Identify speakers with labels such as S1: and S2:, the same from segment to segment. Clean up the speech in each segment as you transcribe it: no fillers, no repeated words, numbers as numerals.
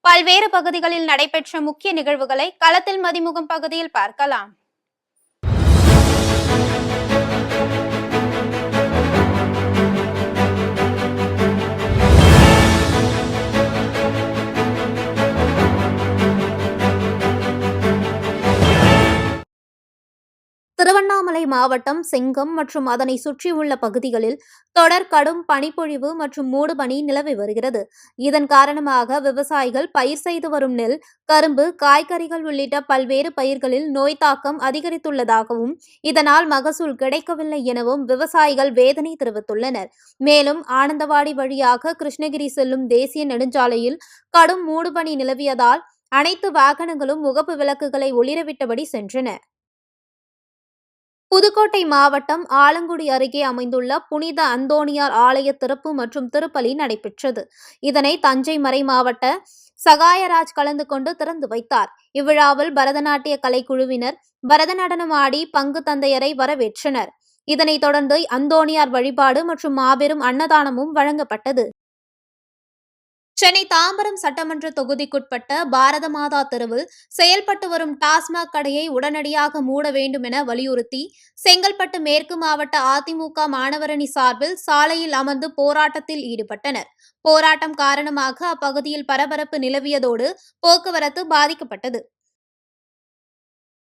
S1: பல்வேறு பகுதிகளில் நடைபெற்ற முக்கிய நிகழ்வுகளை களத்தில் மதிமுகம் பகுதியில் பார்க்கலாம். திருவண்ணாமலை மாவட்டம் செங்கம் மற்றும் அதனை சுற்றியுள்ள பகுதிகளில் தொடர் கடும் பனிப்பொழிவு மற்றும் மூடுபனி நிலவி வருகிறது. இதன் காரணமாக விவசாயிகள் பயிர் செய்து வரும் நெல், கரும்பு, காய்கறிகள் உள்ளிட்ட பல்வேறு பயிர்களில் நோய் தாக்கம் அதிகரித்துள்ளதாகவும், இதனால் மகசூல் கிடைக்கவில்லை எனவும் விவசாயிகள் வேதனை தெரிவித்துள்ளனர். மேலும் ஆனந்தவாடி வழியாக கிருஷ்ணகிரி செல்லும் தேசிய நெடுஞ்சாலையில் கடும் மூடுபனி நிலவியதால் அனைத்து வாகனங்களும் முகப்பு விளக்குகளை ஒளிரவிட்டபடி சென்றன. புதுக்கோட்டை மாவட்டம் ஆலங்குடி அருகே அமைந்துள்ள புனித அந்தோணியார் ஆலய திறப்பு மற்றும் திருப்பலி நடைபெற்றது. இதனை தஞ்சை மறைமாவட்ட சகாயராஜ் கலந்து கொண்டு திறந்து வைத்தார். இவ்விழாவில் பரதநாட்டிய கலைக்குழுவினர் பரதநடனம் ஆடி பங்கு தந்தையரை வரவேற்றனர். இதனைத் தொடர்ந்து அந்தோணியார் வழிபாடு மற்றும் மாபெரும் அன்னதானமும் வழங்கப்பட்டது. சென்னை தாம்பரம் சட்டமன்ற தொகுதிக்குட்பட்ட பாரத மாதா தெருவில் செயல்பட்டு வரும் டாஸ்மாக் கடையை உடனடியாக மூட வேண்டும் என வலியுறுத்தி செங்கல்பட்டு மேற்கு மாவட்ட அதிமுக மாணவரணி சார்பில் சாலையில் அமர்ந்து போராட்டத்தில் ஈடுபட்டனர். போராட்டம் காரணமாக அப்பகுதியில் பரபரப்பு நிலவியதோடு போக்குவரத்து பாதிக்கப்பட்டது.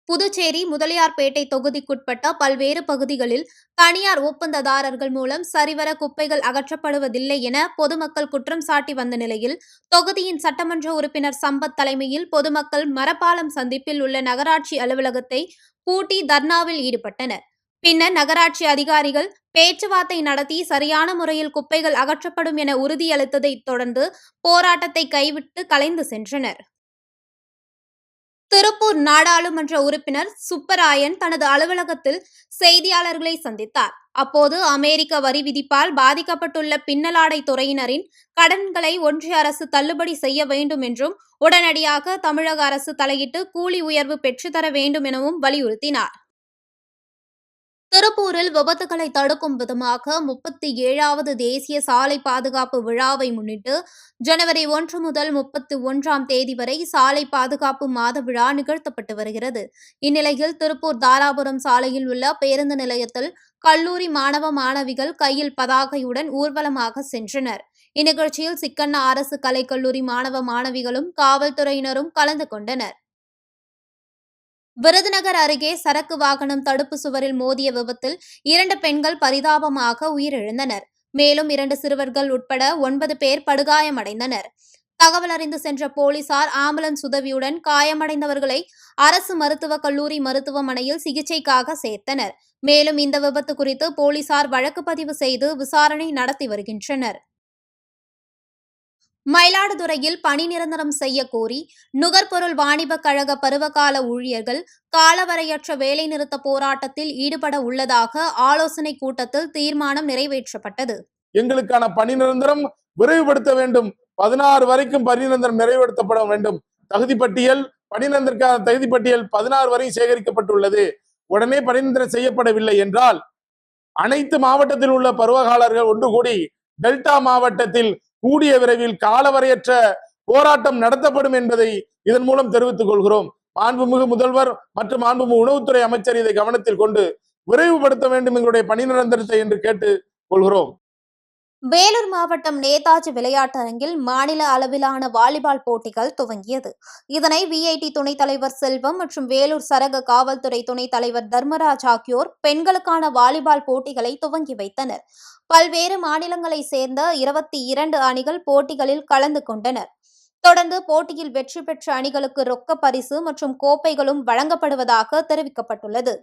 S1: புதுச்சேரி முதலியார்பேட்டை தொகுதிக்குட்பட்ட பல்வேறு பகுதிகளில் தனியார் ஒப்பந்ததாரர்கள் மூலம் சரிவர குப்பைகள் அகற்றப்படுவதில்லை என பொதுமக்கள் குற்றம் சாட்டி வந்த நிலையில் தொகுதியின் சட்டமன்ற உறுப்பினர் சம்பத் தலைமையில் பொதுமக்கள் மரப்பாலம் சந்திப்பில் உள்ள நகராட்சி அலுவலகத்தை பூட்டி தர்ணாவில் ஈடுபட்டனர். பின்னர் நகராட்சி அதிகாரிகள் பேச்சுவார்த்தை நடத்தி சரியான முறையில் குப்பைகள் அகற்றப்படும் என உறுதியளித்ததைத் தொடர்ந்து போராட்டத்தை கைவிட்டு கலைந்து சென்றனர். திருப்பூர் நாடாளுமன்ற உறுப்பினர் சுப்பராயன் தனது அலுவலகத்தில் செய்தியாளர்களை சந்தித்தார். அப்போது அமெரிக்க வரி விதிப்பால் பாதிக்கப்பட்டுள்ள பின்னலாடை துறையினரின் கடன்களை ஒன்றிய அரசு தள்ளுபடி செய்ய வேண்டும் என்றும் உடனடியாக தமிழக அரசு தலையிட்டு கூலி உயர்வு பெற்றுத்தர வேண்டும் எனவும் வலியுறுத்தினார். திருப்பூரில் விபத்துகளை தடுக்கும் விதமாக 37வது தேசிய சாலை பாதுகாப்பு விழாவை முன்னிட்டு ஜனவரி 1 முதல் 31ஆம் தேதி வரை சாலை பாதுகாப்பு மாத விழா நிகழ்த்தப்பட்டு வருகிறது. இந்நிலையில் திருப்பூர் தாராபுரம் சாலையில் உள்ள பேருந்து நிலையத்தில் கல்லூரி மாணவ மாணவிகள் கையில் பதாகையுடன் ஊர்வலமாக சென்றனர். இந்நிகழ்ச்சியில் சிக்கண்ணா அரசு கலைக்கல்லூரி மாணவ மாணவிகளும் காவல்துறையினரும் கலந்து கொண்டனர். விருதுநகர் அருகே சரக்கு வாகனம் தடுப்பு சுவரில் மோதிய விபத்தில் 2 பெண்கள் பரிதாபமாக உயிரிழந்தனர். மேலும் 2 சிறுவர்கள் உட்பட 9 பேர் படுகாயமடைந்தனர். தகவல் அறிந்து சென்ற போலீசார் ஆம்புலன்ஸ் உதவியுடன் காயமடைந்தவர்களை அரசு மருத்துவக் கல்லூரி மருத்துவமனையில் சிகிச்சைக்காக சேர்த்தனர். மேலும் இந்த விபத்து குறித்து போலீசார் வழக்கு பதிவு செய்து விசாரணை நடத்தி வருகின்றனர். மயிலாடுதுறையில் பணி நிரந்தரம் செய்ய கோரி நுகர்பொருள் வாணிபக் கழக பருவகால ஊழியர்கள் காலவரையற்ற வேலைநிறுத்த போராட்டத்தில் ஈடுபட உள்ளதாக ஆலோசனைக் கூட்டத்தில் தீர்மானம் நிறைவேற்றப்பட்டது.
S2: எங்களுக்கான பணி நிரந்தரம் விரைவுபடுத்த வேண்டும். 16 வரைக்கும் பணி நிரந்தரம் நிறைவுபடுத்தப்பட வேண்டும். தகுதி பட்டியல் பணி நிரந்தரக்கான தகுதி பட்டியல் 16 வரை சேகரிக்கப்பட்டுள்ளது. உடனே பணி நிரந்தரம் செய்யப்படவில்லை என்றால் அனைத்து மாவட்டத்தில் உள்ள பருவகாலர்கள் ஒன்று கூடி டெல்டா மாவட்டத்தில் கூடிய விரைவில் காலவரையற்ற போராட்டம் நடத்தப்படும் என்பதை இதன் மூலம் தெரிவித்துக் கொள்கிறோம். மாண்புமிகு முதல்வர் மற்றும் மாண்புமிகு உணவுத்துறை அமைச்சர் இதை கவனத்தில் கொண்டு விரைவுபடுத்த வேண்டும் எங்களுடைய பணி நிரந்தரத்தை என்று கேட்டுக் கொள்கிறோம்.
S1: வேலூர் மாவட்டம் நேதாஜி விளையாட்டரங்கில் மாநில அளவிலான வாலிபால் போட்டிகள் துவங்கியது. இதனை விஐடி துணைத் தலைவர் செல்வம் மற்றும் வேலூர் சரக காவல்துறை துணைத் தலைவர் தர்மராஜ் ஆகியோர் பெண்களுக்கான வாலிபால் போட்டிகளை துவங்கி வைத்தனர். பல்வேறு மாநிலங்களைச் சேர்ந்த 22 அணிகள் போட்டிகளில் கலந்து கொண்டனர். தொடர்ந்து போட்டியில் வெற்றி பெற்ற அணிகளுக்கு ரொக்க பரிசு மற்றும் கோப்பைகளும் வழங்கப்படுவதாக தெரிவிக்கப்பட்டுள்ளது.